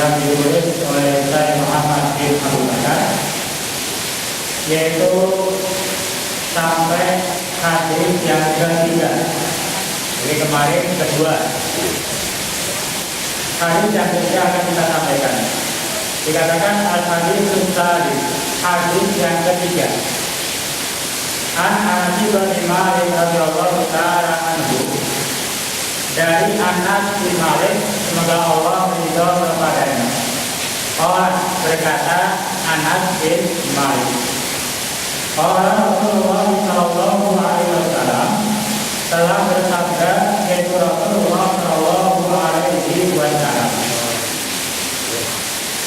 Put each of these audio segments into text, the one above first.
yang ditulis oleh Syekh Muhammad bin Abu Bakar, yaitu sampai hadis yang ketiga. Jadi kemarin kedua. Hadis yang ketiga akan kita sampaikan. Dikatakan al-hadis tadi, hadis yang ketiga. Anas bin Malik radhiyallahu ta'ala anhu, dari Anas bin Malik, semoga Allah meridho kepadanya. Allah berkata, Anas bin Malik, Allah Rasulullah sallallahu alaihi wasallam telah bersabda, yaitu Rasulullah sallallahu alaihi wasallam.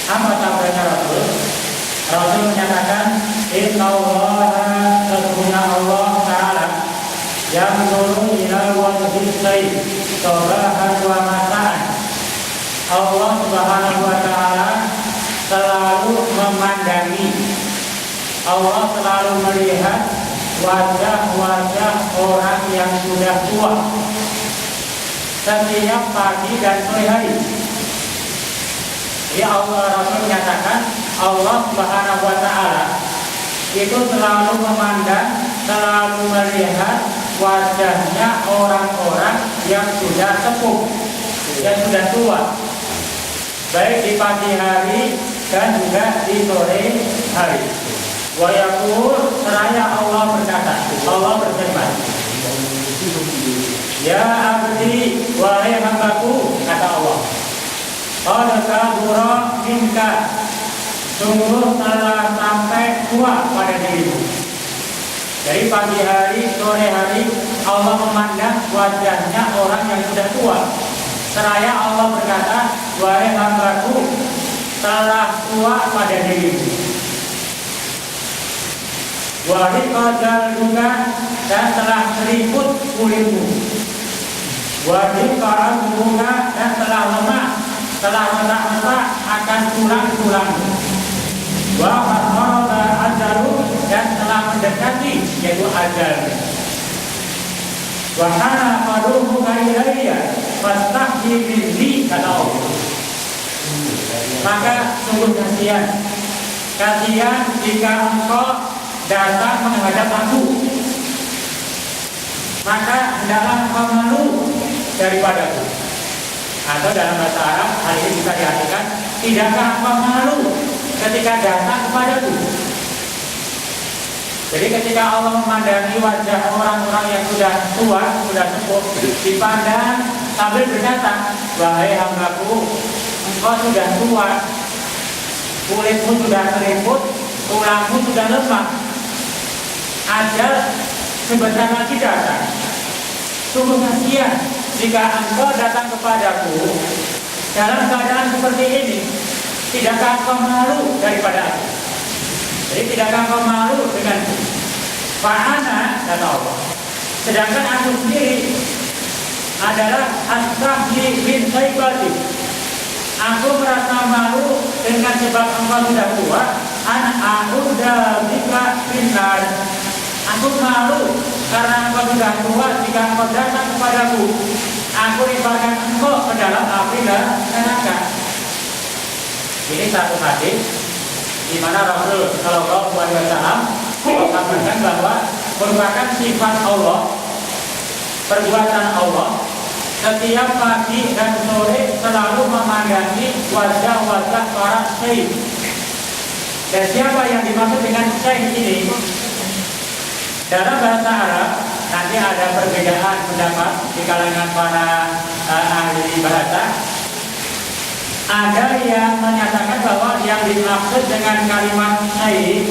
Apa sabdanya Rasul? Rasul menyatakan, Innallaha sesungguhnya Allah Ta'ala yang turun ila wajhi sayyid sobahan wa masaan. Allah Subhanahu wa Ta'ala selalu memandangi, Allah selalu melihat wajah-wajah orang yang sudah tua setiap pagi dan sore hari. Jadi Allah Rasul menyatakan, Allah Subhanahu wa Ta'ala itu selalu memandang, selalu melihat wajahnya orang-orang yang sudah sepuh, yang sudah tua, baik di pagi hari dan juga di sore hari. Wa yaqul, seraya Allah berkata, Allah berfirman, Ya abdi, wahai hambaku, kata Allah, qad kabura minka, sungguh telah sampai tua pada dirimu. Dari pagi hari, sore hari, Allah memandang wajahnya orang yang sudah tua. Seraya Allah berkata, wahai hambaku, telah tua pada dirimu. Wahai qadal juga, dan telah seriput kulitmu. Wahai qadal juga, dan telah lemah, telah retak-retak akan tulang-tulangmu. Wa qarraba ajalu, dan telah mendekati, yaitu ajal. Wa kana qaduhuka ilayya fastahyi minni, kata Allah. Maka sungguh kasihan jika engkau datang menghadap aku, maka hendaklah engkau malu daripadaku. Atau dalam bahasa Arab, hal ini bisa diartikan, tidakkah engkau malu ketika datang kepadaku? Jadi ketika Allah memandangi wajah orang-orang yang sudah tua, sudah sepuh, dipandang sambil berkata, wahai hambaku, engkau sudah tua, kulitmu sudah keriput, tulangmu sudah lemah, ajal sebentar lagi datang. Sungguh kasihan jika engkau datang kepadaku dalam keadaan seperti ini. Tidakkah engkau malu daripada aku? Jadi tidakkah engkau malu denganku? Fa'ana, kata Allah, sedangkan aku sendiri adalah astahyi bin saibati. Aku merasa malu dengan sebab engkau sudah tua. A'udza bika finnar. Aku malu karena engkau sudah tua jika engkau datang kepadaku, aku lemparkan engkau ke dalam api neraka. Ini satu hadis di mana Rasul Shallallahu Alaihi Wasallam mengatakan bahwa merupakan sifat Allah, perbuatan Allah, setiap pagi dan sore selalu memandangi wajah-wajah para syekh. Dan siapa yang dimaksud dengan syekh ini? Dalam bahasa Arab nanti ada perbedaan pendapat di kalangan para ahli bahasa. Ada yang menyatakan bahwa yang dimaksud dengan kalimat syekh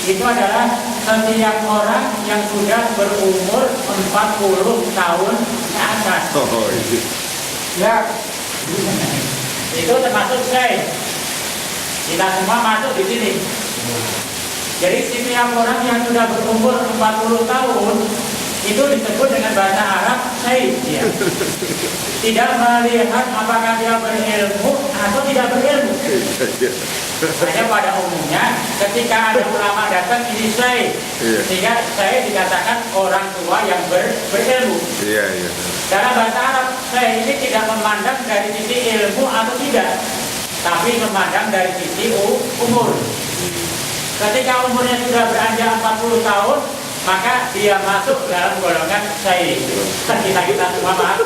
itu adalah setiap orang yang sudah berumur 40 tahun ke atas. Ya, itu termasuk syekh. Kita semua masuk di sini. Jadi setiap orang yang sudah berumur 40 tahun itu disebut dengan bahasa Arab syekh. Ya. Tidak melihat apakah dia berilmu atau tidak berilmu. Hanya pada umumnya ketika ada ulama datang ini syekh, sehingga syekh dikatakan orang tua yang berilmu. Dalam bahasa Arab syekh ini tidak memandang dari sisi ilmu atau tidak, tapi memandang dari sisi umur. Ketika umurnya sudah beranjak 40 tahun, maka dia masuk dalam golongan syahid. Kita semua maaf.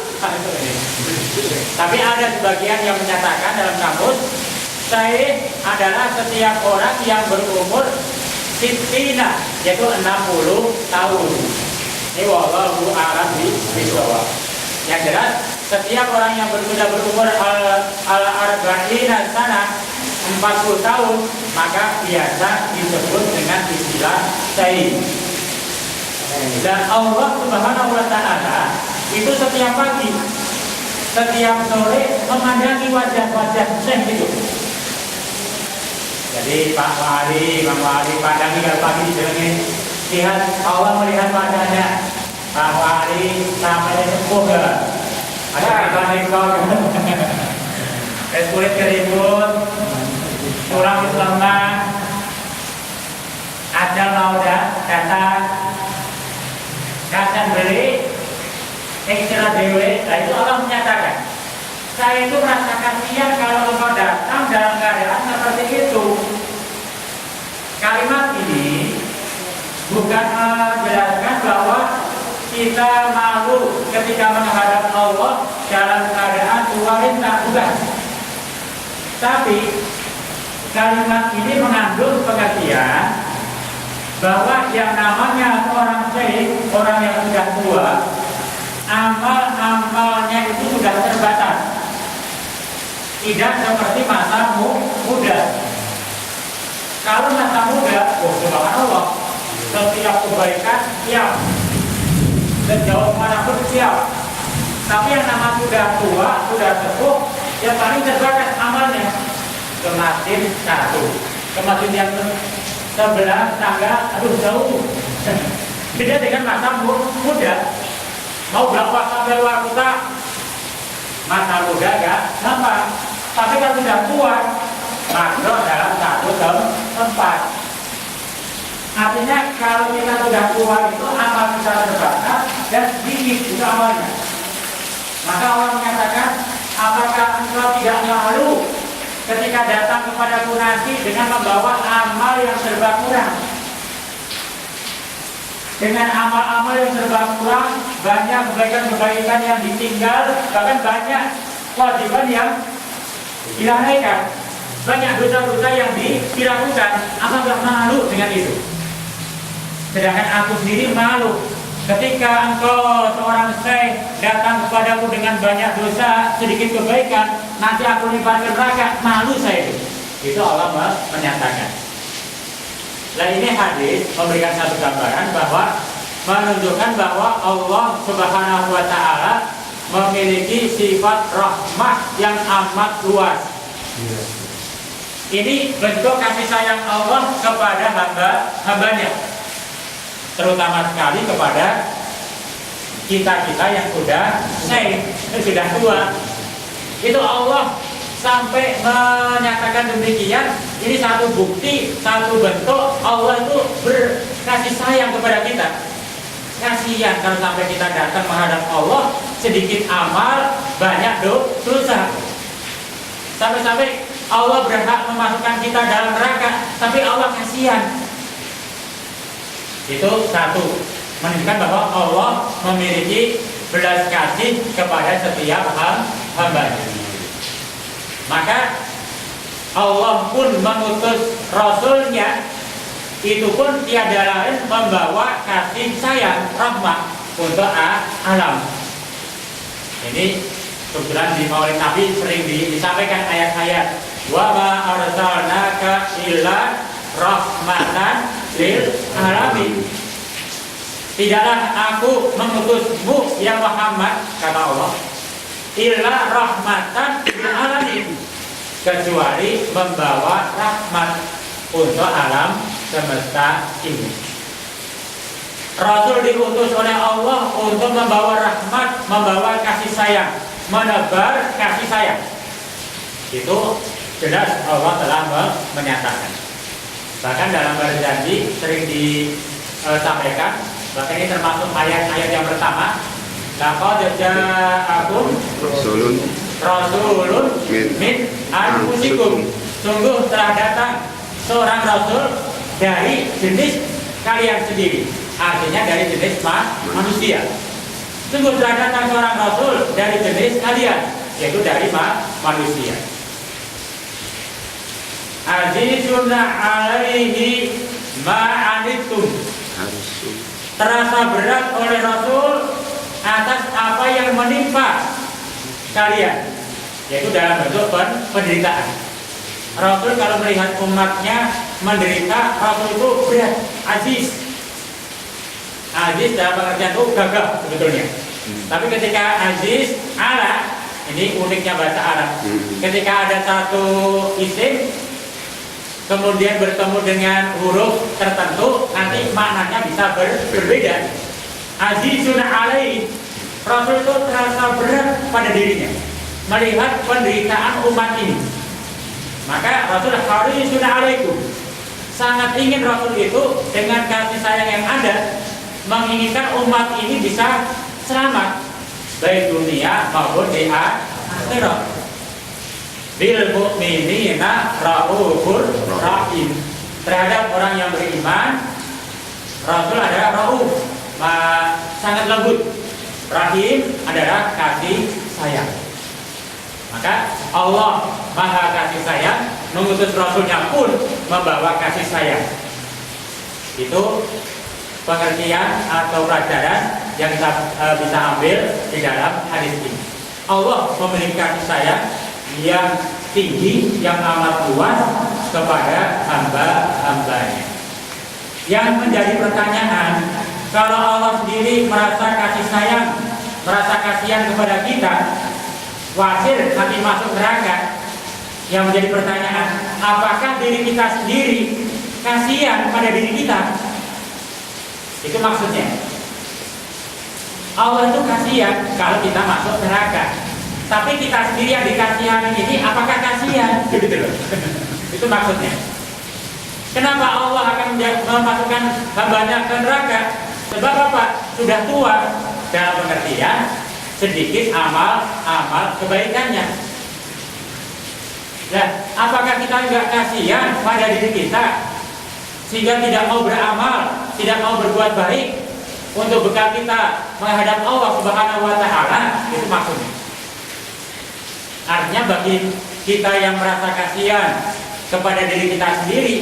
Tapi ada sebagian yang menyatakan dalam kamus, syahid adalah setiap orang yang berumur sittina, yaitu 60 tahun. Ini wallahu a'lam bishawab. Yang jelas, setiap orang yang sudah berumur al-arba'ina sana 40 tahun, maka biasa disebut dengan istilah syahid. Dan Allah Subhanahu wa Ta'ala itu setiap pagi, setiap sore memandangi wajah-wajah syekh itu. Jadi Pak Wali, Bang Wali pandangi kalau pagi dibilangin, lihat Allah melihat wajahnya. Pak Wali sampai sepuh ya. Ada iklan-iklan. Kulit keriput, tulang itu lemah, ajal mau datang, kacan beli, istirahat dewe. Nah itu Allah menyatakan, saya itu merasa kasihan kalau engkau datang dalam keadaan seperti itu. Kalimat ini bukan menjelaskan bahwa kita malu ketika menghadap Allah dalam keadaan tuarin tak bukan. Tapi kalimat ini mengandung pengertian bahwa yang namanya orang syekh, orang yang sudah tua, amal-amalnya itu sudah terbatas. Tidak seperti masa muda. Kalau masa muda, subhanallah, setiap kebaikan siap, sejauh manapun siap. Tapi yang nama sudah tua, sudah sepuh, yang paling terbatas amalnya. Ke masjid satu, ke masjid yang sebelah tangga, aduh jauh. Beda dengan masa muda. Mau berapa sampai luar kota, masa muda gak gampang. Tapi kalau sudah tua, masuk dalam satu tempat. Artinya kalau kita sudah tua itu amal kita terbatas dan sedikit itu amalnya. Maka Allah menyatakan, apakah engkau tidak malu ketika datang kepadaku nanti dengan membawa amal yang serba kurang? Dengan amal-amal yang serba kurang, banyak kebaikan-kebaikan yang ditinggal, bahkan banyak kewajiban yang dilalaikan, banyak dosa-dosa yang dilakukan. Apakah malu dengan itu? Sedangkan aku sendiri malu ketika engkau seorang syekh datang kepadaku dengan banyak dosa, sedikit kebaikan, nanti aku lipat ke neraka, malu saya itu. Itu Allah menyatakan. Nah ini hadis memberikan satu gambaran bahwa menunjukkan bahwa Allah Subhanahu wa Ta'ala memiliki sifat rahmat yang amat luas. Ini bentuk kasih sayang Allah kepada hambanya, terutama sekali kepada kita-kita yang sudah sudah tua. Itu Allah sampai menyatakan demikian. Ini satu bukti, satu bentuk Allah itu berkasih sayang kepada kita. Kasihan kalau sampai kita datang menghadap Allah, sedikit amal, banyak dosa. Sampai-sampai Allah berhak memasukkan kita dalam neraka, tapi Allah kasihan. Itu satu, menunjukkan bahwa Allah memiliki belas kasih kepada setiap hamba-Nya. Maka Allah pun mengutus Rasulnya, itu pun tiada lain membawa kasih sayang, rahmat untuk alam. Ini kebetulan di Maulid Nabi sering disampaikan ayat-ayat wa ma arsalnaka illa rahmatan lil alamin. Tidaklah aku mengutusmu ya Muhammad, kata Allah, illa rahmatan lil alamin, kecuali membawa rahmat untuk alam semesta ini. Rasul diutus oleh Allah untuk membawa rahmat, membawa kasih sayang, menebar kasih sayang. Itu jelas Allah telah menyatakan. Bahkan dalam berjanji sering disampaikan, bahkan ini termasuk ayat-ayat yang pertama, laqad ja'akum rasulun rasulun min anfusikum. Sungguh telah datang seorang rasul dari jenis kalian sendiri. Artinya dari jenis manusia. Sungguh telah datang seorang rasul dari jenis kalian, yaitu dari manusia. Azizun alaihi ma'anittum. Terasa berat oleh Rasul atas apa yang menimpa kalian, yaitu dalam bentuk penderitaan. Rasul kalau melihat umatnya menderita, Rasul itu berat, aziz. Aziz dalam pengertian itu gagah sebetulnya. Tapi ketika aziz ala, ini uniknya bahasa Arab. Ketika ada satu isim kemudian bertemu dengan huruf tertentu, nanti maknanya bisa berbeda. Azizun alaihi, Rasul itu terasa berat pada dirinya melihat penderitaan umat ini. Maka Rasul harisun alaikum, sangat ingin Rasul itu dengan kasih sayang yang ada menginginkan umat ini bisa selamat baik dunia maupun di akhirat. Bil mu'minina raufur rahim. Terhadap orang yang beriman, Rasul adalah rauf, sangat lembut. Rahim adalah kasih sayang. Maka Allah Maha kasih sayang, mengutus Rasulnya pun membawa kasih sayang. Itu pengertian atau pelajaran yang kita bisa ambil di dalam hadis ini. Allah memiliki kasih sayang yang tinggi, yang amat luas kepada hamba-hambanya. Yang menjadi pertanyaan, kalau Allah sendiri merasa kasih sayang, merasa kasihan kepada kita, wajar nanti masuk neraka. Yang menjadi pertanyaan, apakah diri kita sendiri kasihan pada diri kita? Itu maksudnya. Allah itu kasihan kalau kita masuk neraka. Tapi kita sendiri yang dikasihani ini, apakah kasihan? Gitu loh. Itu maksudnya. Kenapa Allah akan memasukkan hambanya ke neraka? Sebab apa? Sudah tua. Dalam pengertian sedikit amal kebaikannya. Nah, apakah kita nggak kasihan pada diri kita sehingga tidak mau beramal, tidak mau berbuat baik untuk bekal kita menghadap Allah Subhanahu wa Ta'ala? Itu maksudnya. Artinya bagi kita yang merasa kasihan kepada diri kita sendiri,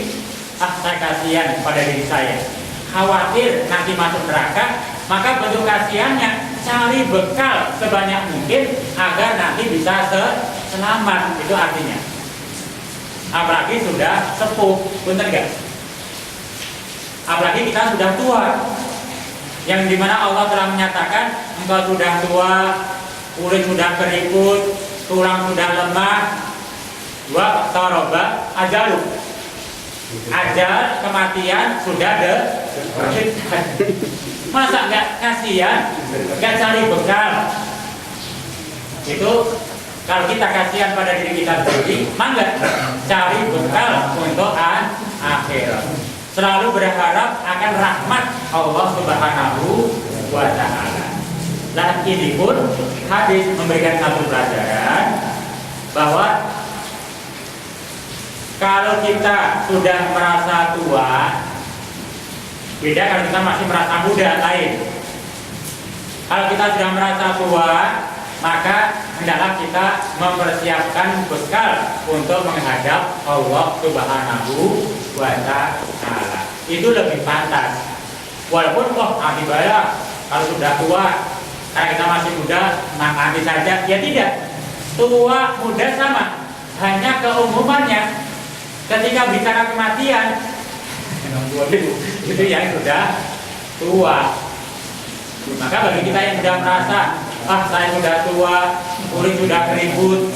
saya kasihan pada diri saya, khawatir nanti masuk neraka, maka bentuk kasihannya cari bekal sebanyak mungkin agar nanti bisa selamat. Itu artinya. Apalagi sudah sepuh, benar gak? Apalagi kita sudah tua, yang dimana Allah telah menyatakan engkau sudah tua, kulit sudah keriput, tulang sudah lemah, wa taroba ajalu, ajal kematian sudah dekat. Masa nggak kasihan, nggak cari bekal? Itu kalau kita kasihan pada diri kita sendiri, mangga cari bekal untuk akhirat. Selalu berharap akan rahmat Allah Subhanahu wa Ta'ala. Nah, ini pun hadis memberikan satu pelajaran bahwa kalau kita sudah merasa tua, beda kalau kita masih merasa muda, lain. Kalau kita sudah merasa tua, maka hendaklah kita mempersiapkan bekal untuk menghadap Allah Subhanahu wa Ta'ala. Itu lebih pantas. Walaupun nanti kalau sudah tua, karena kita masih muda, nanti saja. Ya tidak, tua muda sama, hanya keumumannya. Ketika bicara kematian, itu yang sudah tua. Maka bagi kita yang sudah merasa, saya sudah tua, kulit sudah keriput,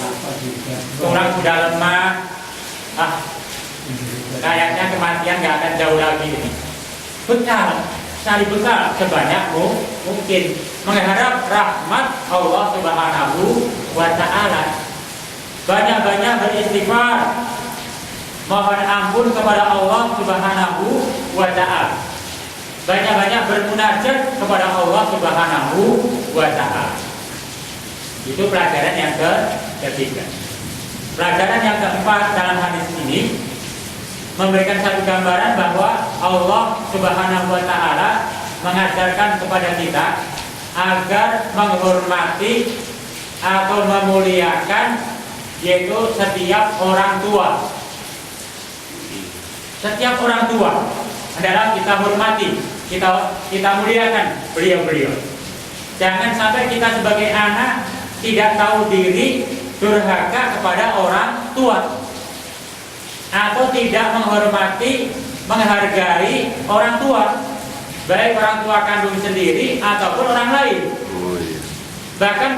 tulang sudah lemah, kayaknya kematian gak akan jauh lagi ini. Bekal, cari bekal sebanyak mungkin, mengharap rahmat Allah Subhanahu wa Ta'ala. Banyak-banyak beristighfar, mohon ampun kepada Allah Subhanahu wa Ta'ala. Banyak-banyak bermunajat kepada Allah Subhanahu wa Ta'ala. Itu pelajaran yang ketiga. Pelajaran yang keempat dalam hadis ini memberikan satu gambaran bahwa Allah Subhanahu wa Ta'ala mengajarkan kepada kita agar menghormati atau memuliakan yaitu setiap orang tua. Setiap orang tua adalah kita hormati, kita muliakan beliau-beliau. Jangan sampai kita sebagai anak tidak tahu diri, durhaka kepada orang tua, atau tidak menghormati, menghargai orang tua, baik orang tua kandung sendiri ataupun orang lain. Bahkan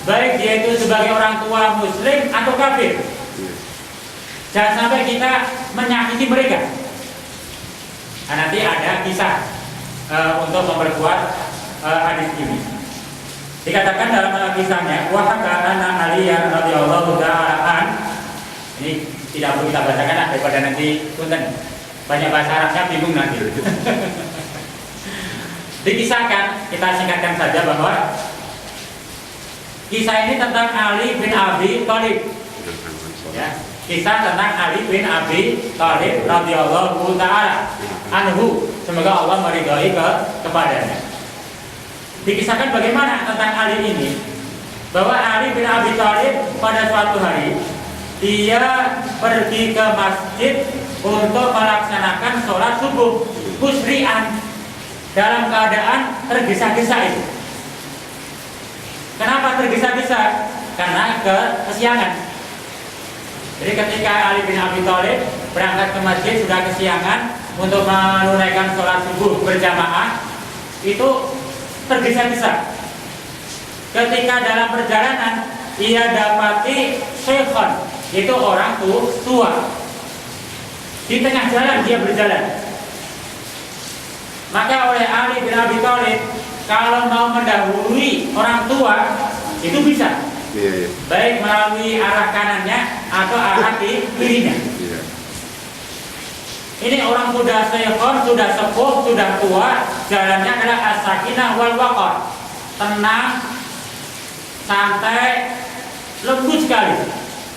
baik dia itu sebagai orang tua muslim atau kafir. Jangan sampai kita menyakiti mereka. Nah, nanti ada kisah untuk memperkuat hadis ini. Dikatakan dalam kisahnya, wa hakana Ali radhiyallahu ta'ala. Ini tidak perlu kita bacakan daripada nanti punten banyak bahasa Arabnya bingung nanti. Dikisahkan, kita singkatkan saja bahwa kisah ini tentang Ali bin Abi Thalib. Ya, kisah tentang Ali bin Abi Thalib radhiyallahu ta'ala anhu. Semoga Allah meridhai kepadanya. Dikisahkan bagaimana tentang Ali ini, bahwa Ali bin Abi Thalib pada suatu hari dia pergi ke masjid untuk melaksanakan sholat subuh musri'an dalam keadaan tergesa-gesa itu. Kenapa tergesa-gesa? Karena kesiangan. Jadi ketika Ali bin Abi Thalib berangkat ke masjid sudah kesiangan untuk menunaikan sholat subuh berjamaah, itu tergesa-gesa. Ketika dalam perjalanan ia dapati syekhon, itu orang tua. Di tengah jalan dia berjalan. Maka oleh Ali bin Abi Thalib, kalau mau mendahului orang tua itu bisa, baik melalui arah kanannya atau arah kirinya. Ini orang sudah syekhon, sudah sepuh, sudah tua, jalannya adalah as-sakinah wal waqar, tenang, santai, lembut sekali.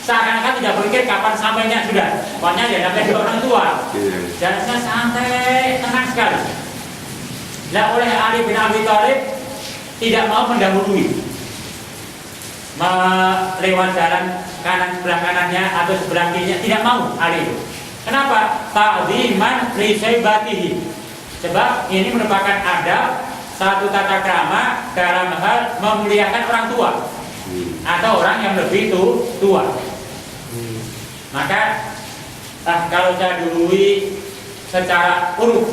Seakan-akan tidak berpikir kapan sampainya sudah. Pokoknya dia sampai di orang tua. Jalannya santai, tenang sekali. Nah, oleh Ali bin Abi Thalib tidak mau mendahului, melewat jalan kanan sebelah kanannya atau sebelah kirinya, tidak mau Ali itu. Kenapa? Ta'ziman li syaibatihi. Sebab ini merupakan adab, satu tata krama dalam hal memuliakan orang tua atau orang yang lebih tua. Maka kalau saya dului secara uruf,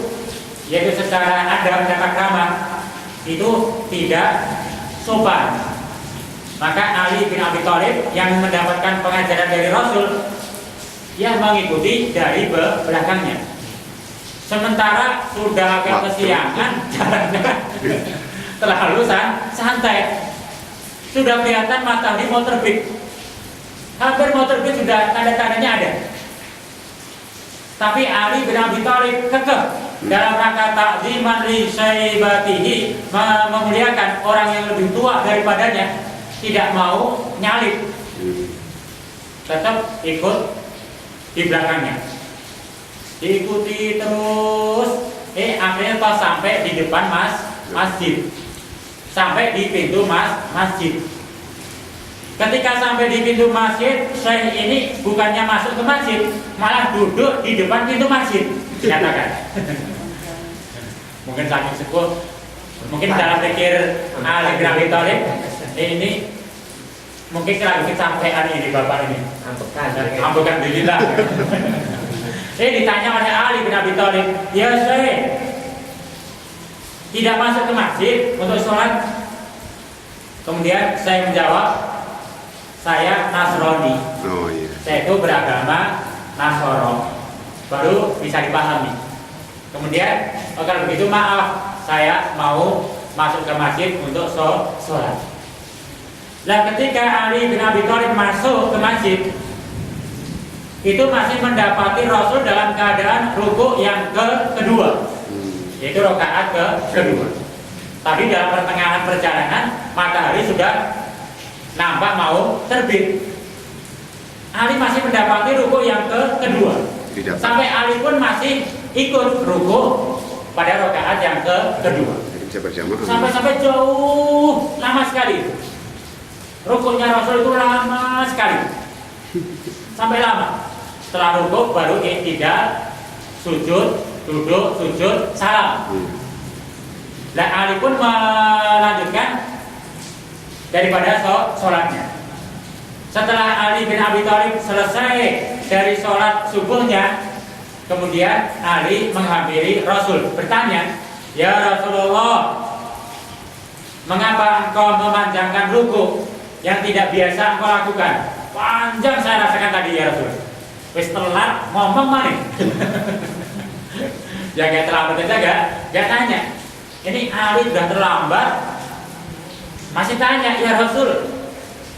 yaitu secara adab tata krama, itu tidak sopan. Maka Ali bin Abi Thalib yang mendapatkan pengajaran dari Rasul, ia mengikuti dari belakangnya. Sementara sudah agak kesiangan, jalannya terlalu santai. Sudah kelihatan matahari mau terbit, hampir mau terbit, sudah tanda-tandanya ada. Tapi Ali bin Abi Thalib kekeh dalam rangka ta'ziman li syaibatihi, memuliakan orang yang lebih tua daripadanya, tidak mau nyalip, tetap ikut di belakangnya, diikuti terus. Akhirnya pas sampai di depan masjid, sampai di pintu masjid. Ketika sampai di pintu masjid, Syekh ini bukannya masuk ke masjid, malah duduk di depan pintu masjid. Nyatakan. Mungkin saking sepuh, mungkin dalam pikir Ali bin Abi Thalib, ini mungkin lagi kecapean ini bapak ini. Ampukan diri lah. Ditanya oleh Ali bin Abi Thalib, ya Syekh, tidak masuk ke masjid untuk sholat. Kemudian saya menjawab, saya Nasrani. Saya itu beragama Nasoro. Baru bisa dipahami. Kemudian kalau begitu maaf, saya mau masuk ke masjid untuk sholat. Nah, ketika Ali bin Abi Thalib masuk ke masjid, itu masih mendapati Rasul dalam keadaan rukuk yang kedua, yaitu rakaat kedua. Tapi dalam pertengahan perjalanan matahari sudah nampak mau terbit. Ali masih mendapati ruku yang kedua. Sampai Ali pun masih ikut ruku pada rakaat yang kedua. Sampai jauh, lama sekali. Rukunya Rasul itu lama sekali. Sampai lama. Setelah ruku baru tidak sujud, duduk, sujud, salam. Dan Ali pun melanjutkan daripada sholatnya. Setelah Ali bin Abi Thalib selesai dari sholat subuhnya, kemudian Ali menghampiri Rasul, bertanya, "Ya Rasulullah, mengapa engkau memanjangkan ruku yang tidak biasa engkau lakukan? Panjang saya rasakan tadi ya Rasul." Wis telat ngomong maning. Ya gak terlambat aja gak tanya. Ini Ali sudah terlambat, masih tanya, "Ya Rasul,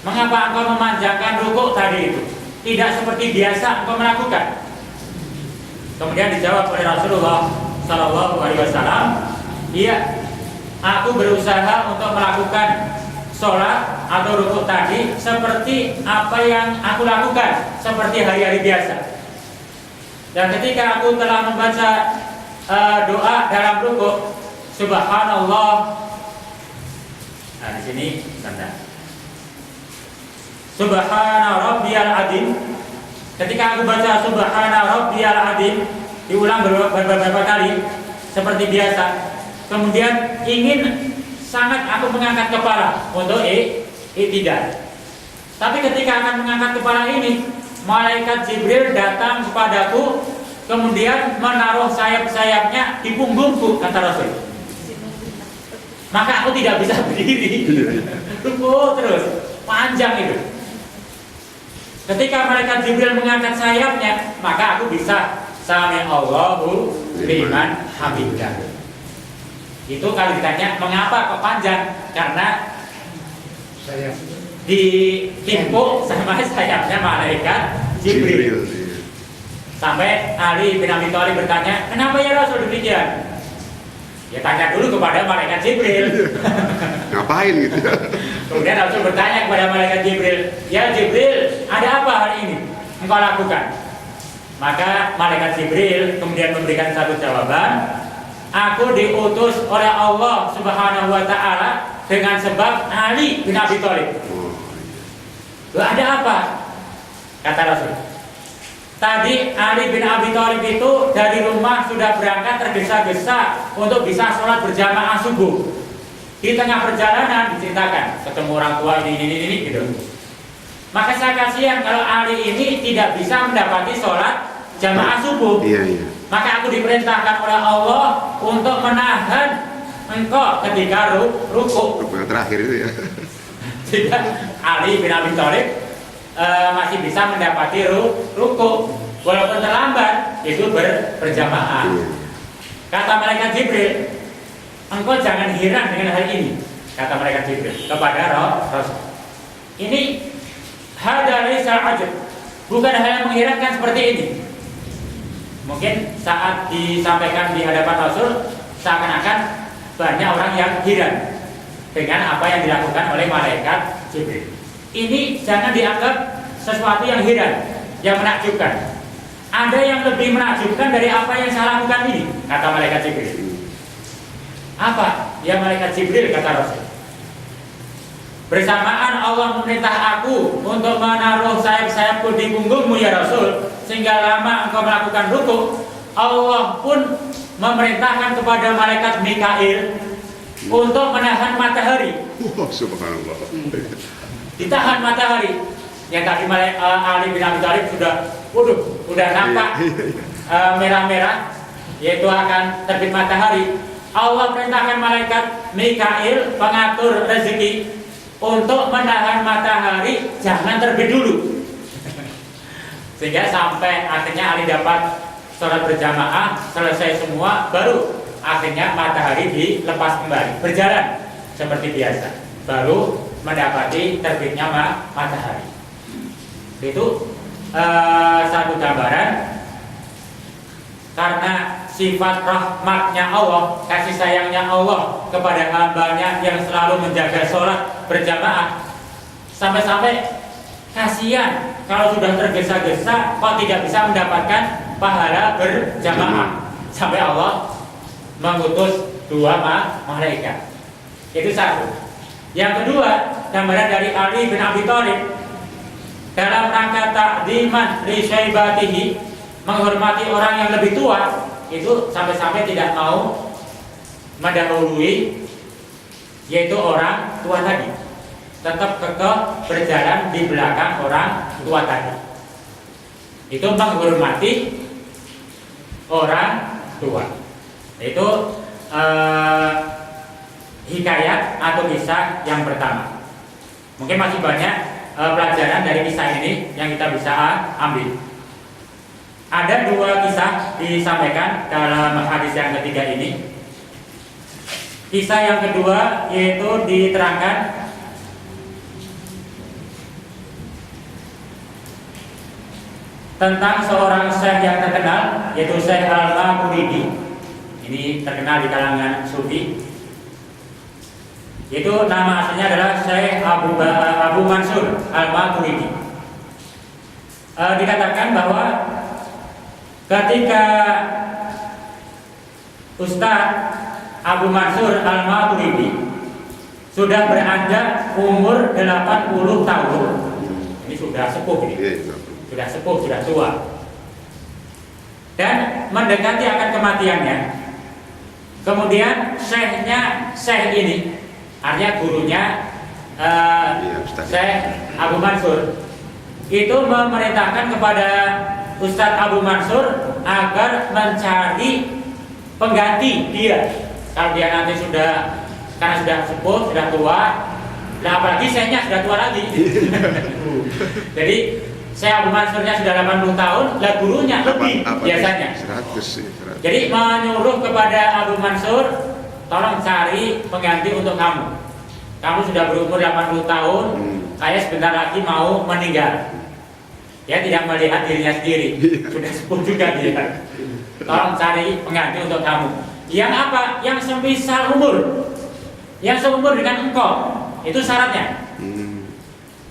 mengapa engkau memanjangkan rukuk tadi itu? Tidak seperti biasa engkau melakukan." Kemudian dijawab oleh Rasulullah Shallallahu Alaihi Wasallam, "Iya, aku berusaha untuk melakukan sholat atau rukuk tadi seperti apa yang aku lakukan, seperti hari-hari biasa. Dan ketika aku telah membaca doa dalam rukuk, Subhanallah." Nah di sini tanda. Subhana rabbiyal azim. Ketika aku baca Subhana rabbiyal azim, diulang beberapa kali seperti biasa. Kemudian ingin sangat aku mengangkat kepala untuk i'tidal. Tapi ketika akan mengangkat kepala ini, malaikat Jibril datang kepadaku, kemudian menaruh sayap-sayapnya di punggungku, kata Rasul. Maka aku tidak bisa berdiri. Tunggu terus, panjang itu. Ketika malaikat Jibril mengangkat sayapnya, maka aku bisa sami Allahu liman hamidah. Itu kalau ditanya mengapa kok panjang, karena ditimpuk sama sayapnya malaikat Jibril. Sampai Ali bin Abi Thalib bertanya, "Kenapa ya Rasul demikian?" Ya tanya dulu kepada malaikat Jibril. Ngapain gitu? Kemudian Rasul bertanya kepada malaikat Jibril, "Ya Jibril, ada apa hari ini engkau lakukan?" Maka malaikat Jibril kemudian memberikan satu jawaban, "Aku diutus oleh Allah Subhanahu wa Ta'ala dengan sebab Ali bin Abi Thalib." Ada apa? Kata Rasul, "Tadi Ali bin Abi Thalib itu dari rumah sudah berangkat tergesa-gesa untuk bisa sholat berjamaah subuh. Di tengah perjalanan diceritakan ketemu orang tua ini gitu. Maka saya kasihan kalau Ali ini tidak bisa mendapati sholat jamaah subuh. Maka aku diperintahkan oleh Allah untuk menahan engkau ketika ruku." Terakhir itu ya. Sehingga Ali bin Abi Thalib masih bisa mendapati ruku walaupun terlambat itu berjamaah. Kata malaikat Jibril, "Engkau jangan heran dengan hal ini," kata malaikat Jibril kepada Rasul. "Ini hada laisa ajab, bukan hal yang mengherankan seperti ini." Mungkin saat disampaikan di hadapan Rasul, seakan-akan banyak orang yang heran dengan apa yang dilakukan oleh malaikat Jibril. Ini jangan dianggap sesuatu yang heran, yang menakjubkan. Ada yang lebih menakjubkan dari apa yang saya lakukan ini, kata malaikat Jibril. "Apa? Ya malaikat Jibril," kata Rasul. "Bersamaan Allah memerintah aku untuk menaruh sayap-sayapku di punggungmu ya Rasul, sehingga lama engkau melakukan ruku, Allah pun memerintahkan kepada malaikat Mikail untuk menahan matahari." Subhanallah. Ditahan matahari. Yang tadi Ali bin Abi Thalib sudah nampak merah-merah, yaitu akan terbit matahari. Allah perintahkan malaikat Mikail, pengatur rezeki, untuk menahan matahari jangan terbit dulu. Sehingga sampai akhirnya Ali dapat sholat berjamaah, selesai semua, baru akhirnya matahari dilepas kembali, berjalan seperti biasa, baru mendapati terbitnya matahari. Itu satu gambaran karena sifat rahmatnya Allah, kasih sayangnya Allah kepada hambanya yang selalu menjaga sholat berjamaah. Sampai-sampai kasihan kalau sudah tergesa-gesa kok tidak bisa mendapatkan pahala berjamaah. Sampai Allah mengutus 2 malaikat. Itu satu. Yang kedua, gambaran dari Ali bin Abi Thalib dalam rangka ta'dziman li syaibatihi, menghormati orang yang lebih tua, itu sampai-sampai tidak mau mendahului yaitu orang tua tadi. Tetap kekeh berjalan di belakang orang tua tadi. Itu menghormati orang tua. Itu hikayat atau kisah yang pertama. Mungkin masih banyak pelajaran dari kisah ini yang kita bisa ambil. Ada 2 kisah disampaikan dalam hadis yang ketiga ini. Kisah yang kedua yaitu diterangkan tentang seorang syekh yang terkenal, yaitu Syekh Al-Maturidi. Ini terkenal di kalangan sufi. Itu nama aslinya adalah Syekh Abu Mansur Al-Maturidi. Dikatakan bahwa ketika Ustadz Abu Mansur Al-Maturidi sudah beranjak umur 80 tahun, ini sudah sepuh ini. Sudah sepuh, sudah tua, dan mendekati akan kematiannya. Kemudian syekh ini, artinya gurunya Syekh Abu Mansur, itu memerintahkan kepada Ustadz Abu Mansur agar mencari pengganti dia. Kalau dia nanti karena sudah sepuh, sudah tua, nah apalagi syekhnya sudah tua lagi. Jadi Syekh Abu Mansurnya sudah 80 tahun, lah gurunya lebih biasanya. 100. Jadi menyuruh kepada Abu Mansur, tolong cari pengganti untuk kamu. Kamu sudah berumur 80 tahun, saya sebentar lagi mau meninggal. Dia tidak melihat dirinya sendiri, sudah sepuh juga dia. Tolong cari pengganti untuk kamu. Yang apa? Yang semisal umur, yang seumur dengan engkau. Itu syaratnya.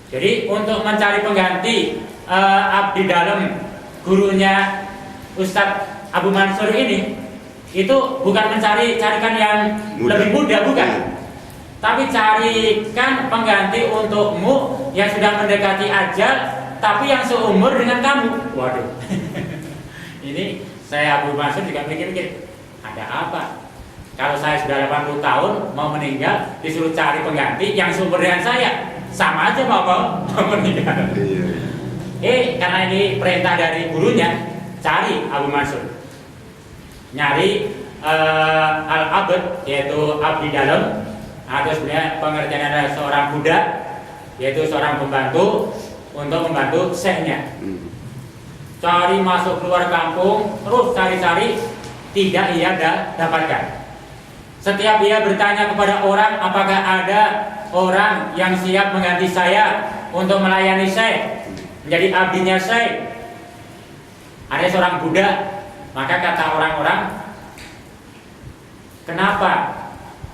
Jadi untuk mencari pengganti abdi dalam gurunya Ustadz Abu Mansur ini, itu bukan carikan yang lebih muda, bukan, tapi carikan pengganti untukmu yang sudah mendekati ajal, tapi yang seumur dengan kamu. Waduh. Ini saya Abu Mansur juga mikir-mikir, ada apa? Kalau saya sudah 80 tahun mau meninggal, disuruh cari pengganti yang seumur dengan saya, sama aja mau meninggal. Karena ini perintah dari gurunya, cari Abu Mansur, nyari al-abd, yaitu abdi dalam, atau sebenarnya pengertian adalah seorang budak, yaitu seorang pembantu untuk membantu syekhnya. Cari masuk keluar kampung, terus cari-cari, tidak ia dapatkan. Setiap ia bertanya kepada orang, apakah ada orang yang siap mengganti saya untuk melayani syekh, menjadi abdinya syekh. Ada seorang budak, maka kata orang-orang, kenapa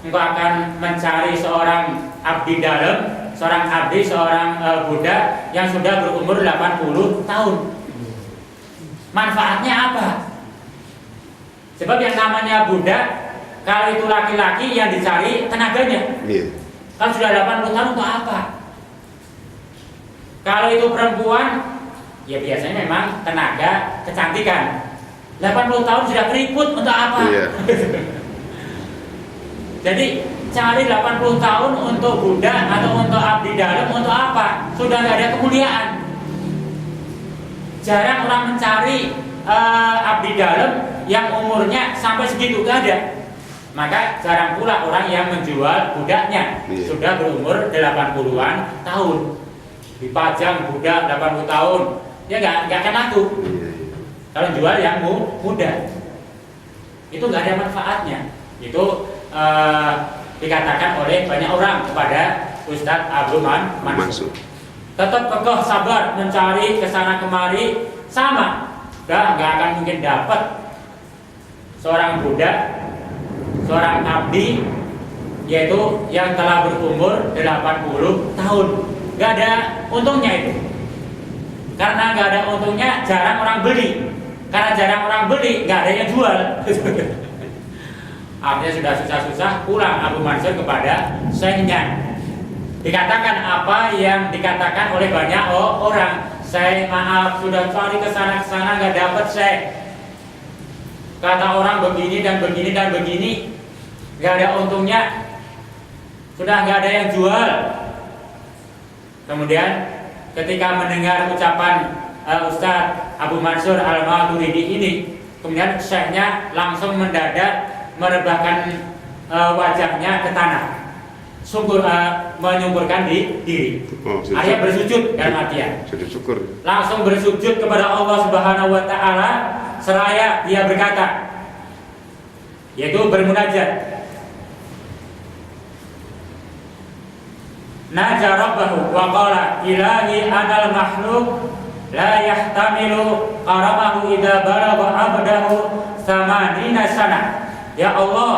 engkau akan mencari seorang abdi dalam, seorang abdi, seorang budak yang sudah berumur 80 tahun? Manfaatnya apa? Sebab yang namanya budak, kalau itu laki-laki yang dicari tenaganya. Kalau sudah 80 tahun untuk apa? Kalau itu perempuan, ya biasanya memang tenaga kecantikan. 80 tahun sudah keriput untuk apa? Jadi cari 80 tahun untuk budak atau untuk abdi dalam untuk apa? Sudah tidak ada kemuliaan. Jarang orang mencari abdi dalam yang umurnya sampai segitu, gak ada. Maka jarang pula orang yang menjual budaknya sudah berumur 80-an tahun. Dipajang budak 80 tahun, ya nggak akan laku. Kalau jual yang muda, itu nggak ada manfaatnya. Itu dikatakan oleh banyak orang kepada Ustadz Abu Mansur. Tetap kekeh sabar mencari kesana kemari, sama, nggak akan mungkin dapat seorang budak, seorang abdi, yaitu yang telah berumur 80 tahun. nggak ada untungnya itu. Karena nggak ada untungnya, jarang orang beli. Karena jarang orang beli, nggak ada yang jual. Artinya sudah susah-susah pulang Abu Mansur kepada syekhnya. Dikatakan apa yang dikatakan oleh banyak orang. Saya maaf, sudah cari kesana nggak dapat syekh. Kata orang begini dan begini dan begini, nggak ada untungnya. Sudah nggak ada yang jual. Kemudian ketika mendengar ucapan Ustadz Abu Mansur Al-Maturidi ini, kemudian syekhnya langsung mendadak merebahkan wajahnya ke tanah, menyungkurkan diri. Artinya bersujud dalam artian. Sujud syukur. Langsung bersujud kepada Allah Subhanahu wa taala seraya dia berkata, yaitu bermunajat. Naja rabbahu wa qala ilahi anal makhluk la yahtamilu qaramahu idza balagha abdahu samanina sana. Ya Allah,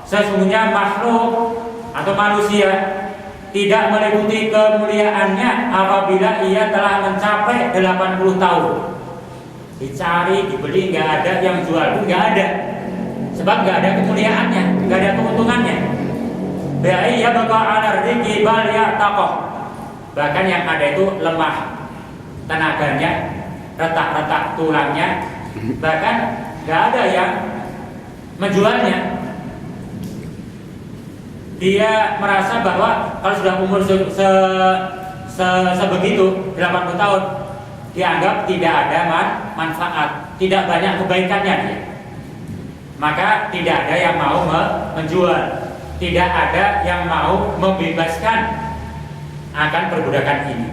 sesungguhnya makhluk atau manusia tidak meliputi kemuliaannya apabila ia telah mencapai 80 tahun. Dicari, dibeli, nggak ada, yang jual pun nggak ada. Sebab nggak ada kemuliaannya, nggak ada keuntungannya. Ba'i ya bakal ala riki bal ya takoh. Bahkan yang ada itu lemah tenaganya, retak-retak tulangnya, bahkan nggak ada yang menjualnya. Dia merasa bahwa kalau sudah umur sebegitu 80 tahun, dianggap tidak ada manfaat, tidak banyak kebaikannya dia. Maka tidak ada yang mau menjual, tidak ada yang mau membebaskan akan perbudakan ini.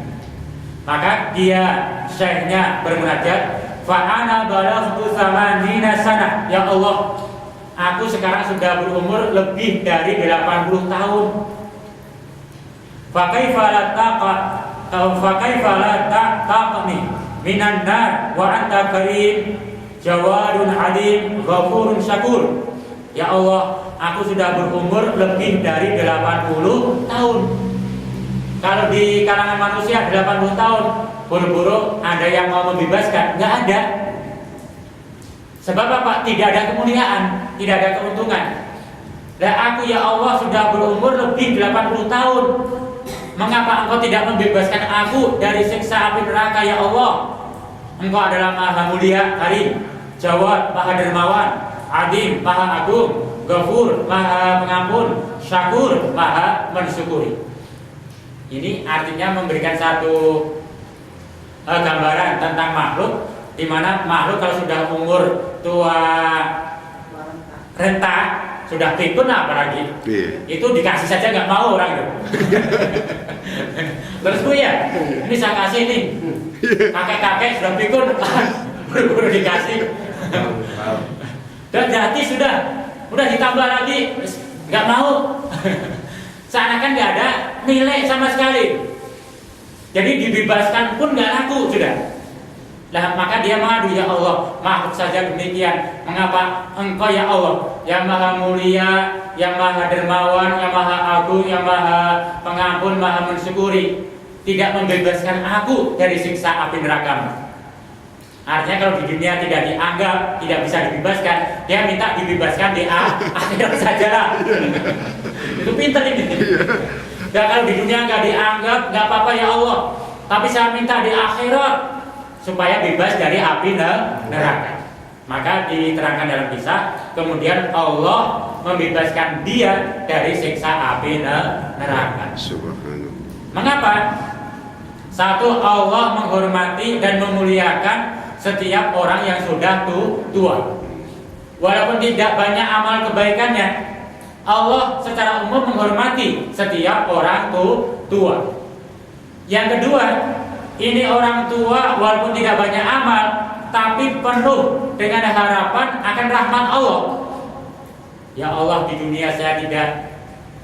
Maka dia syekhnya bermunajat, fa ana balaghtu samanina sana. Ya Allah, aku sekarang sudah berumur lebih dari 80 tahun. Fa kaifa la taqni minan nar wa anta karim jawadun alim ghafurun syakur. Ya Allah, aku sudah berumur lebih dari 80 tahun. Kalau di kalangan manusia 80 tahun, buru-buru ada yang mau membebaskan, nggak ada. Sebab apa? Tidak ada kemuliaan, tidak ada keuntungan. Dan aku ya Allah sudah berumur lebih 80 tahun. Mengapa engkau tidak membebaskan aku dari siksa api neraka ya Allah? Engkau adalah maha mulia, karim, jawad, maha dermawan, adim, maha agung, ghafur, maha pengampun, syakur, maha mensyukuri. Ini artinya memberikan satu gambaran tentang makhluk, di mana makhluk kalau sudah umur tua renta, sudah pikun apalagi, itu dikasih saja nggak mau orang itu. Terus Bu ya, ini saya kasih nih, kakek-kakek sudah pikun, buru-buru dikasih. Dan jadi udah ditambah lagi, nggak mau. Seakan-akan nggak ada nilai sama sekali. Jadi dibebaskan pun nggak laku sudah. Nah, maka dia mengadu, ya Allah, makhluk saja demikian. Mengapa engkau ya Allah, yang maha mulia, yang maha dermawan, yang maha agung, yang maha pengampun, maha mensyukuri, tidak membebaskan aku dari siksa api neraka? Artinya kalau di dunia tidak dianggap, tidak bisa dibebaskan, dia minta dibebaskan di akhirat saja lah. Itu pintar ini. Dan kalau di dunia nggak dianggap, nggak apa-apa ya Allah, tapi saya minta di akhirat supaya bebas dari api neraka. Maka diterangkan dalam kisah, kemudian Allah membebaskan dia dari siksa api neraka. Subhanallah. Mengapa? Satu, Allah menghormati dan memuliakan setiap orang yang sudah tua. Walaupun tidak banyak amal kebaikannya, Allah secara umum menghormati setiap orang tua. Yang kedua, ini orang tua walaupun tidak banyak amal, tapi penuh dengan harapan akan rahmat Allah. Ya Allah, di dunia saya tidak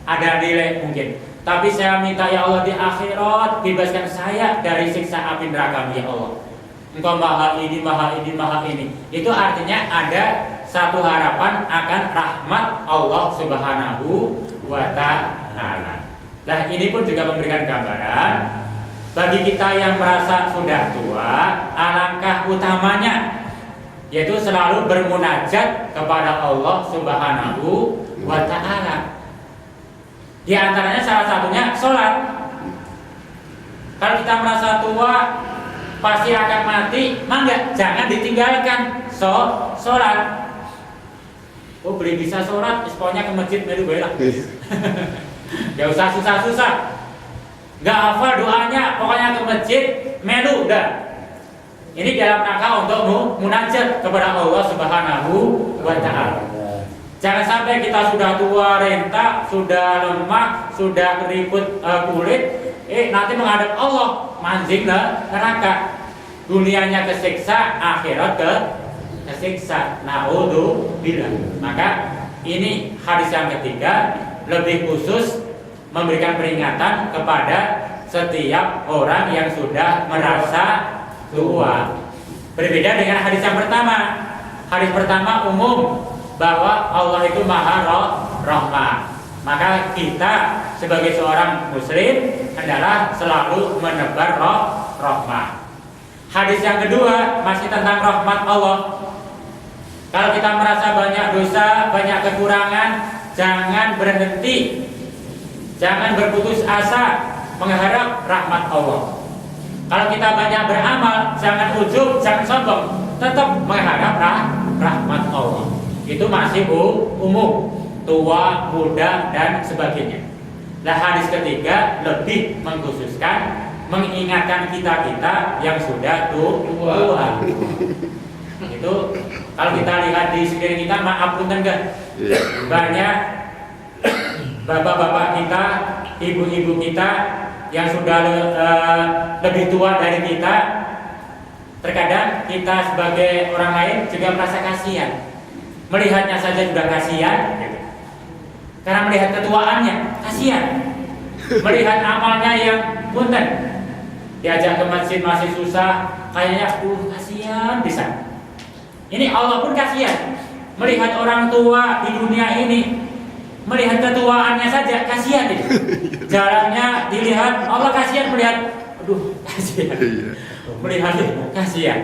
ada nilai mungkin, tapi saya minta ya Allah di akhirat bebaskan saya dari siksa api neraka ya Allah. Engkau maha ini, maha ini, maha ini. Itu artinya ada satu harapan akan rahmat Allah Subhanahu wa ta'ala. Nah, ini pun juga memberikan gambaran bagi kita yang merasa sudah tua, alangkah utamanya yaitu selalu bermunajat kepada Allah Subhanahu wa Ta'ala. Di antaranya salah satunya sholat. Kalau kita merasa tua, pasti akan mati, mangga jangan ditinggalkan sholat. Oh, beli bisa sholat, pokoknya ke masjid melu bae lah. Gak usah susah-susah. Gak hafal doanya, pokoknya ke masjid melu udah. Ini dalam rangka untuk munajat kepada Allah Subhanahu wa Ta'ala. Jangan sampai kita sudah tua renta, sudah lemah, sudah keriput kulit, nanti menghadap Allah, manjing neraka. Dunianya kesiksa, akhirat kesiksa. Naudzubillah. Maka ini hadis yang ketiga lebih khusus memberikan peringatan kepada setiap orang yang sudah merasa tua. Berbeda dengan hadis yang pertama. Hadis pertama umum bahwa Allah itu Maha Rahman. Maka kita sebagai seorang muslim adalah selalu menebar rahmat. Hadis yang kedua masih tentang rahmat Allah. Kalau kita merasa banyak dosa, banyak kekurangan, jangan berhenti. Jangan berputus asa mengharap rahmat Allah. Kalau kita banyak beramal, jangan ujub, jangan sombong, tetap mengharap rahmat Allah. Itu masih umum, tua, muda, dan sebagainya. Nah, hadis ketiga lebih mengkhususkan, mengingatkan kita yang sudah tua. Itu kalau kita lihat di sekeliling kita, maaf punten kan, banyak bapak-bapak kita, ibu-ibu kita yang sudah lebih tua dari kita. Terkadang kita sebagai orang lain juga merasa kasihan. Melihatnya saja sudah kasihan gitu. Karena melihat ketuaannya kasihan. Melihat amalnya yang punten, diajak ke masjid masih susah, kayaknya kasihan bisa. Ini Allah pun kasihan. Melihat orang tua di dunia ini, melihat ketuaannya saja kasihan itu. Jalannya dilihat, Allah kasihan melihat, aduh kasihan. Melihat kasihan.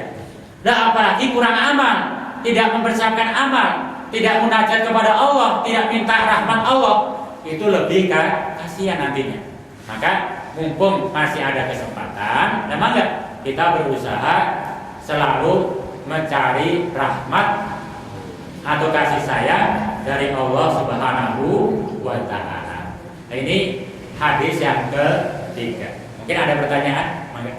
Nah, apalagi kurang amal, tidak mempersiapkan amal, tidak munajat kepada Allah, tidak minta rahmat Allah, itu lebih kasihan nantinya. Maka mumpung masih ada kesempatan, memang enggak kita berusaha selalu mencari rahmat atau kasih sayang dari Allah Subhanahu wa Ta'ala. Nah, ini hadis yang ketiga. Mungkin ada pertanyaan? Mangga.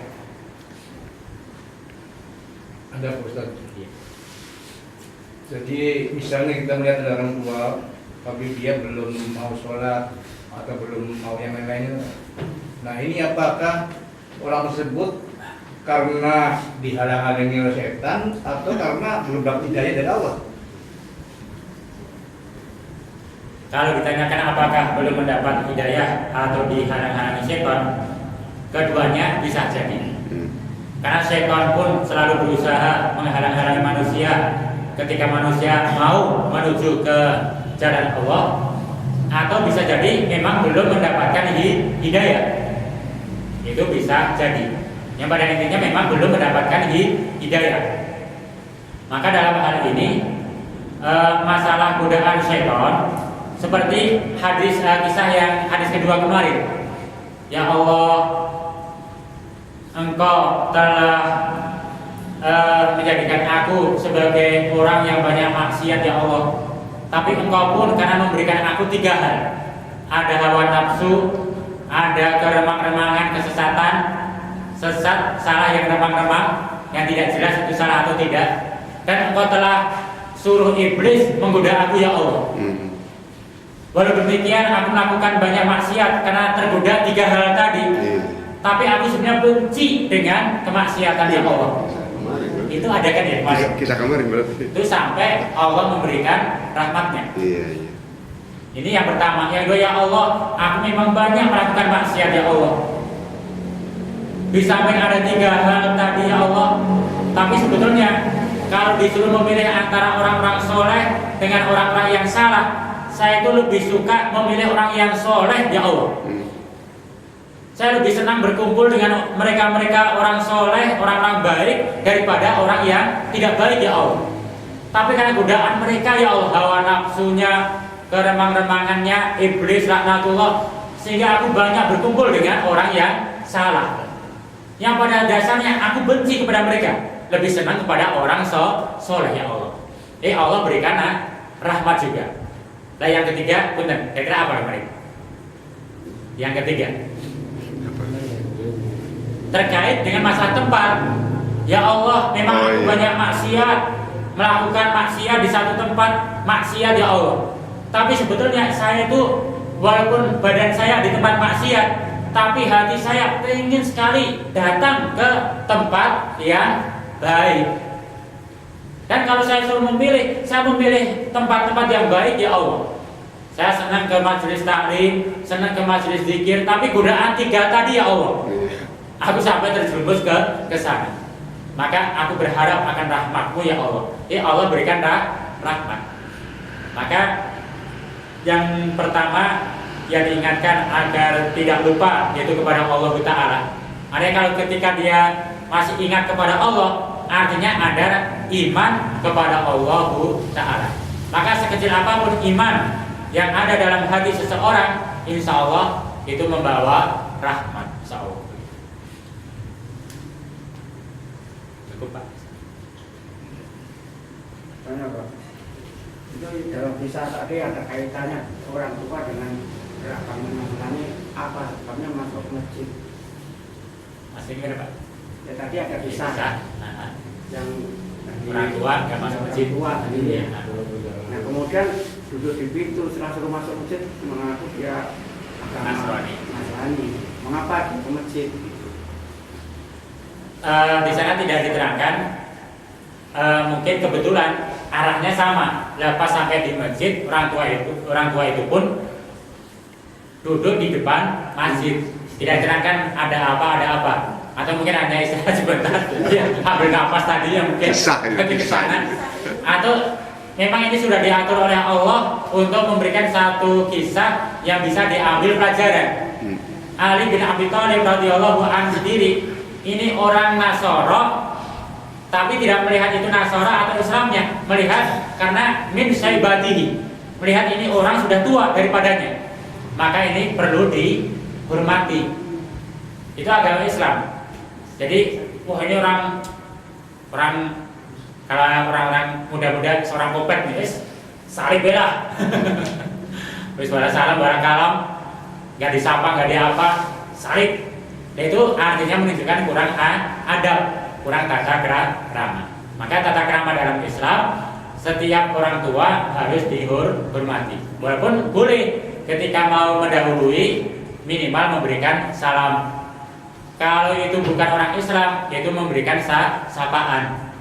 Ada Pak Ustaz. Jadi misalnya kita melihat ada orang tua, tapi dia belum mau sholat atau belum mau yang lain-lainnya. Nah, ini apakah orang tersebut karena dihalang-halangi oleh setan atau karena belum dapat hidayah dari Allah? Kalau ditanyakan apakah belum mendapat hidayah atau dihalang-halangi setan, keduanya bisa jadi. Karena setan pun selalu berusaha menghalang-halangi manusia ketika manusia mau menuju ke jalan Allah, atau bisa jadi memang belum mendapatkan hidayah. Itu bisa jadi. Yang pada intinya memang belum mendapatkan hidayah. Maka dalam hal ini masalah godaan setan seperti hadis kisah yang hadis kedua kemarin. Ya Allah, Engkau telah menjadikan aku sebagai orang yang banyak maksiat ya Allah. Tapi Engkau pun karena memberikan aku 3 hal. Ada hawa nafsu, ada keremang-remangan kesesatan, sesat, salah yang remang-remang, yang tidak jelas itu salah atau tidak. Dan Engkau telah suruh iblis menggoda aku ya Allah. Walau demikian aku melakukan banyak maksiat karena tergoda 3 hal tadi. Tapi aku sebenarnya benci dengan kemaksiatan ya Allah. Itu ada kan ya kemarin? Kita kemarin berarti. Itu sampai Allah memberikan rahmatnya. Iya. Ini yang pertama. Yang kedua, ya Allah, aku memang banyak melakukan maksiat ya Allah. Di samping ada 3 hal tadi ya Allah. Tapi sebetulnya kalau disuruh memilih antara orang-orang soleh dengan orang-orang yang salah, saya itu lebih suka memilih orang yang soleh ya Allah. Saya lebih senang berkumpul dengan mereka-mereka orang soleh, orang-orang baik daripada orang yang tidak baik ya Allah. Tapi karena godaan mereka ya Allah, hawa nafsunya, keremang-remangannya, iblis, laknatullah, sehingga aku banyak berkumpul dengan orang yang salah. Yang pada dasarnya aku benci kepada mereka, lebih senang kepada orang soleh ya Allah. Allah berikan rahmat juga. Nah yang ketiga, punten, kira-kira apa mereka? Yang ketiga, terkait dengan masalah tempat. Ya Allah, memang aku banyak maksiat, melakukan maksiat di satu tempat, maksiat ya Allah. Tapi sebetulnya saya itu walaupun badan saya di tempat maksiat, tapi hati saya ingin sekali datang ke tempat yang baik. Dan kalau saya suruh memilih, saya memilih tempat-tempat yang baik ya Allah. Saya senang ke majelis taklim, senang ke majelis zikir, tapi godaan 3 tadi ya Allah, aku sampai terjerumus ke sana. Maka aku berharap akan rahmat-Mu ya Allah. Allah berikan rahmat. Maka yang pertama yang diingatkan agar tidak lupa yaitu kepada Allah Ta'ala. Artinya kalau ketika dia masih ingat kepada Allah, artinya ada iman kepada Allah Ta'ala. Maka sekecil apapun iman yang ada dalam hati seseorang, insya Allah itu membawa rahmat, insya Allah. Cukup Pak. Tanya Pak, itu dalam kisah tadi ada kaitannya orang tua dengan gerakan menangani apa sebabnya masuk masjid. Masih ingat Pak? Ya tadi ada kisah yang orang tua nggak masuk masjid. Nah kemudian duduk di pintu setelah suruh masuk masjid mengaku dia agama Nasrani. Mengapa dia ke masjid? Di sana tidak diterangkan. Mungkin kebetulan arahnya sama. Lepas sampai di masjid, orang tua itu pun duduk di depan masjid. Tidak diterangkan ada apa. Atau mungkin hanya istirahat sebentar, dia ambil nafas tadi yang mungkin ke sana. Atau memang ini sudah diatur oleh Allah untuk memberikan satu kisah yang bisa diambil pelajaran. Ali bin Abi Thalib radhiyallahu anhu sendiri ini orang Nasoro, tapi tidak melihat itu Nasoro atau Islamnya, melihat karena min syaibatihi, melihat ini orang sudah tua daripadanya, maka ini perlu dihormati. Itu agama Islam. Jadi, wah ini orang kalau orang-orang muda-muda seorang kopet nih, salib bela. Terus pada salam barang kalam, nggak disapa, nggak diapa, salib. Dan itu artinya menunjukkan kurang adab, kurang tata krama. Maka tata krama dalam Islam, setiap orang tua harus dihormati. Walaupun boleh ketika mau mendahului, minimal memberikan salam. Kalau itu bukan orang Islam, yaitu memberikan sapaan.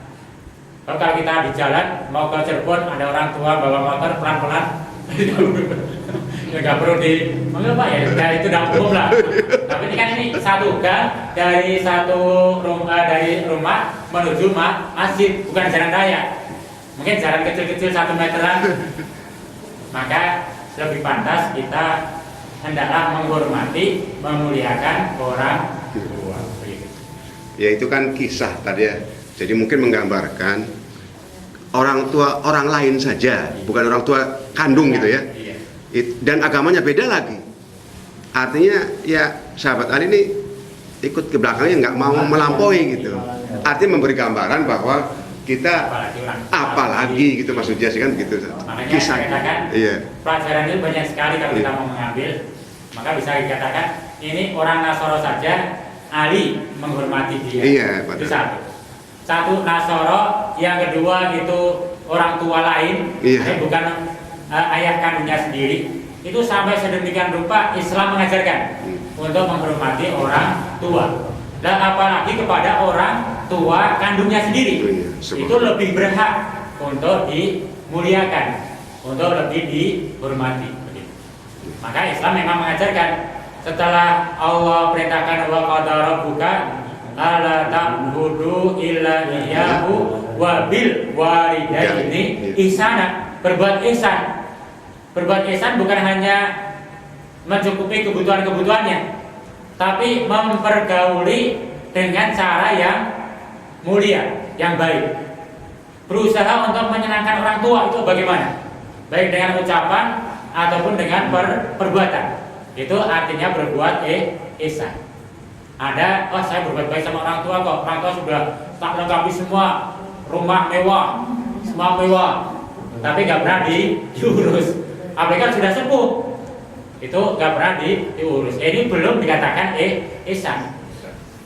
Kalau kita di jalan mau ke Cirebon, ada orang tua bawa motor pelan-pelan, ya nggak perlu manggil Pak ya, itu udah umum lah. Tapi ini kan ini satu gang dari rumah menuju masjid, bukan jalan raya. Mungkin jalan kecil-kecil 1 meteran. Maka lebih pantas kita hendaklah menghormati, memuliakan orang tua. Ya itu kan kisah tadi ya. Jadi mungkin menggambarkan orang tua orang lain saja, bukan orang tua kandung gitu ya. Dan agamanya beda lagi. Artinya ya sahabat Ali ini ikut ke belakangnya nggak mau melampaui gitu. Artinya memberi gambaran bahwa kita apalagi gitu maksudnya sih kan begitu. Makanya Kisah. saya katakan pelajaran itu banyak sekali kalau kita mau mengambil. Maka bisa dikatakan ini orang Nasoro saja Ali menghormati dia. Iya, itu satu Nasoro, yang kedua itu orang tua lain, bukan ayah kandungnya sendiri. Itu sampai sedemikian rupa Islam mengajarkan untuk menghormati orang tua. Dan apalagi kepada orang tua kandungnya sendiri, itu lebih berhak untuk dimuliakan, untuk lebih dihormati. Maka Islam memang mengajarkan setelah Allah perintahkan wa qadara rabbuka alla ta'budu illa iyyahu wa bil walidaini ihsana. Berbuat ihsan. Berbuat ihsan bukan hanya mencukupi kebutuhan-kebutuhannya, tapi mempergauli dengan cara yang mulia, yang baik. Berusaha untuk menyenangkan orang tua itu bagaimana? Baik dengan ucapan ataupun dengan perbuatan. Itu artinya berbuat ihsan. Ada, oh saya berbuat baik sama orang tua kok. Orang tua sudah tak lengkapi semua, rumah mewah, semua mewah, tapi gak pernah diurus. Apalagi kan sudah sepuh, itu gak pernah diurus. Ini belum dikatakan ihsan.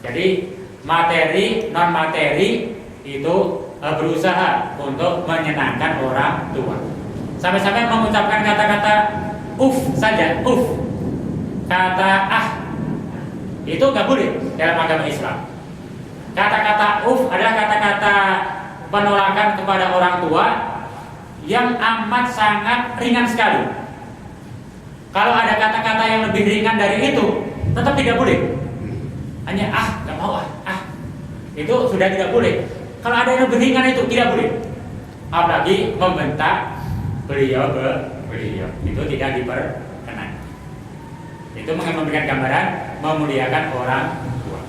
Jadi materi, non materi itu berusaha untuk menyenangkan orang tua. Sampai-sampai mengucapkan kata-kata saja, kata itu nggak boleh dalam agama Islam. Kata-kata adalah kata-kata penolakan kepada orang tua yang amat sangat ringan sekali. Kalau ada kata-kata yang lebih ringan dari itu, tetap tidak boleh. Hanya nggak mau itu sudah tidak boleh. Kalau ada yang lebih ringan itu tidak boleh. Apalagi membentak beliau itu tidak diperkenan. Itu memberikan gambaran memuliakan orang tua.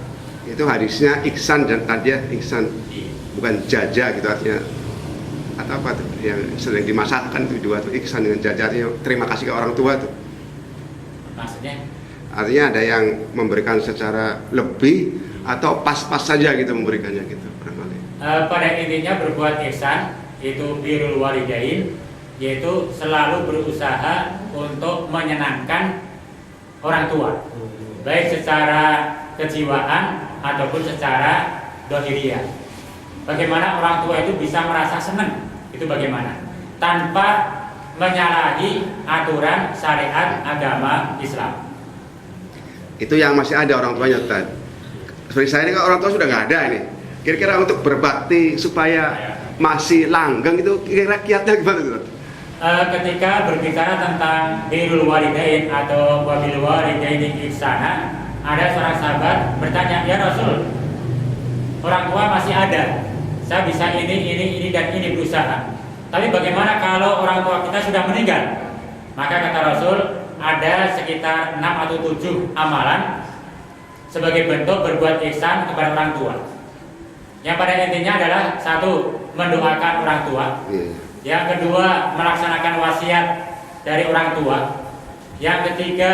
Itu hadisnya ihsan dan tadi ihsan, bukan jaja gitu artinya. Atau apa tuh yang sering dimasakkan itu juga tuh ihsan dengan jaja artinya terima kasih ke orang tua tuh. Maksudnya? Artinya ada yang memberikan secara lebih atau pas-pas saja gitu memberikannya gitu. Pada intinya berbuat ihsan itu birrul walidain, yaitu selalu berusaha untuk menyenangkan orang tua, baik secara kejiwaan ataupun secara dohiriyah. Bagaimana orang tua itu bisa merasa senang, itu bagaimana? Tanpa menyalahi aturan syariat agama Islam. Itu yang masih ada orang tuanya Ustaz. Seperti saya ini kan orang tua sudah nggak ada ini. Kira-kira untuk berbakti supaya masih langgeng itu kira-kira kiatnya gimana Ustaz? Ketika berbicara tentang birrul walidain atau wabil walidaini ihsana, ada seorang sahabat bertanya, "Ya Rasul, orang tua masih ada. Saya bisa ini dan ini berusaha. Tapi bagaimana kalau orang tua kita sudah meninggal?" Maka kata Rasul, ada sekitar 6 atau 7 amalan sebagai bentuk berbuat ihsan kepada orang tua. Yang pada intinya adalah 1, mendoakan orang tua. Yang kedua, melaksanakan wasiat dari orang tua. Yang ketiga,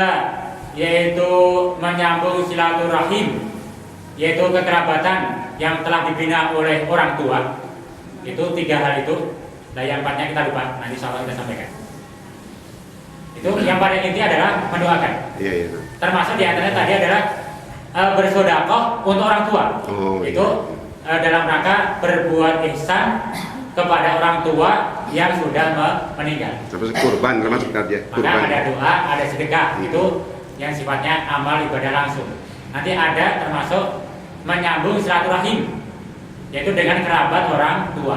yaitu menyambung silaturahim, yaitu kekerabatan yang telah dibina oleh orang tua. Itu 3 hal itu. Nah yang 4-nya kita lupa, nanti insya Allah kita sampaikan. Itu yang pada inti adalah mendoakan. Termasuk diantaranya tadi adalah bersedekah untuk orang tua. Itu dalam rangka berbuat ihsan kepada orang tua yang sudah meninggal. Termasuk kurban, termasuk tadi ya. Maka ada doa, ada sedekah, itu yang sifatnya amal ibadah langsung. Nanti ada termasuk menyambung silaturahim, yaitu dengan kerabat orang tua,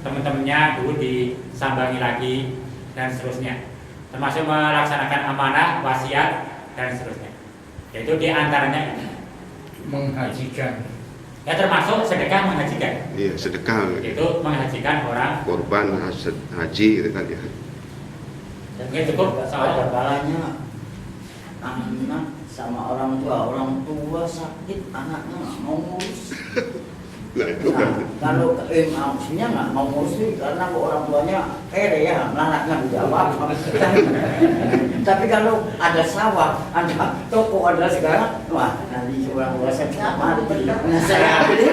teman-temannya dulu disambangi lagi dan seterusnya. Termasuk melaksanakan amanah, wasiat dan seterusnya. Yaitu diantaranya menghajikan. Ya termasuk sedekah menghajikan. Iya, sedekah. Itu menghajikan orang. Korban haji itu tadi. Mungkin cukup ada kalanya anak sama orang tua sakit, anaknya nggak mau ngurus. Nah itu Nah, kalau maksudnya nggak mau ngurus sih karena orang tuanya kere ya, anaknya dijawab. Tapi kalau ada sawah, ada toko, ada segala, wah nanti orang tua saya sama, saya beli.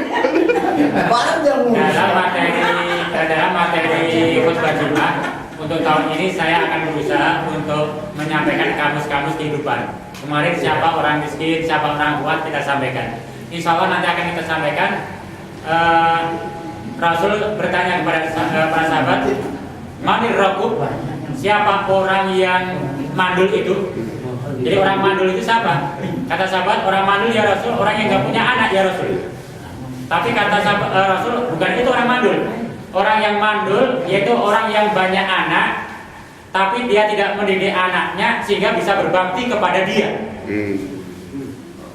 Dalam materi khutbah Jumat untuk tahun ini saya akan berusaha untuk menyampaikan kamus-kamus kehidupan. Kemarin siapa orang miskin, siapa orang kuat kita sampaikan. Insya Allah nanti akan kita sampaikan. Rasul bertanya kepada para sahabat, manir rokub, siapa orang yang mandul itu? Jadi orang mandul itu siapa? Kata sahabat, orang mandul ya Rasul, orang yang nggak punya anak ya Rasul. Tapi kata sahabat, Rasul, bukan itu orang mandul. Orang yang mandul yaitu orang yang banyak anak, tapi dia tidak mendidik anaknya sehingga bisa berbakti kepada dia.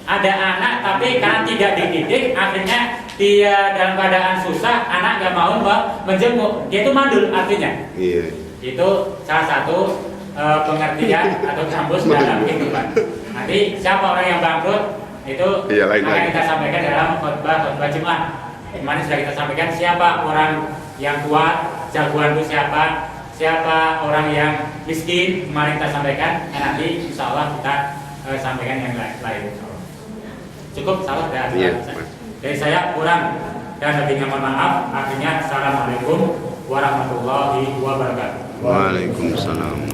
Ada anak tapi karena tidak dididik, akhirnya dia dalam keadaan susah, anak gak mau menjenguk, dia itu mandul artinya. Itu salah satu pengertian atau kamus dalam kehidupan. Nanti siapa orang yang bangkrut itu Iya, lain akan lagi. kita sampaikan dalam khotbah Jumat. Kemarin sudah kita sampaikan siapa orang yang kuat, jagoan itu siapa orang yang miskin, kemarin kita sampaikan. Nanti insya Allah kita sampaikan yang lain. Cukup salah dan Iya. dari saya kurang dan lebihnya mohon maaf. Artinya assalamualaikum warahmatullahi wabarakatuh. Waalaikumsalam.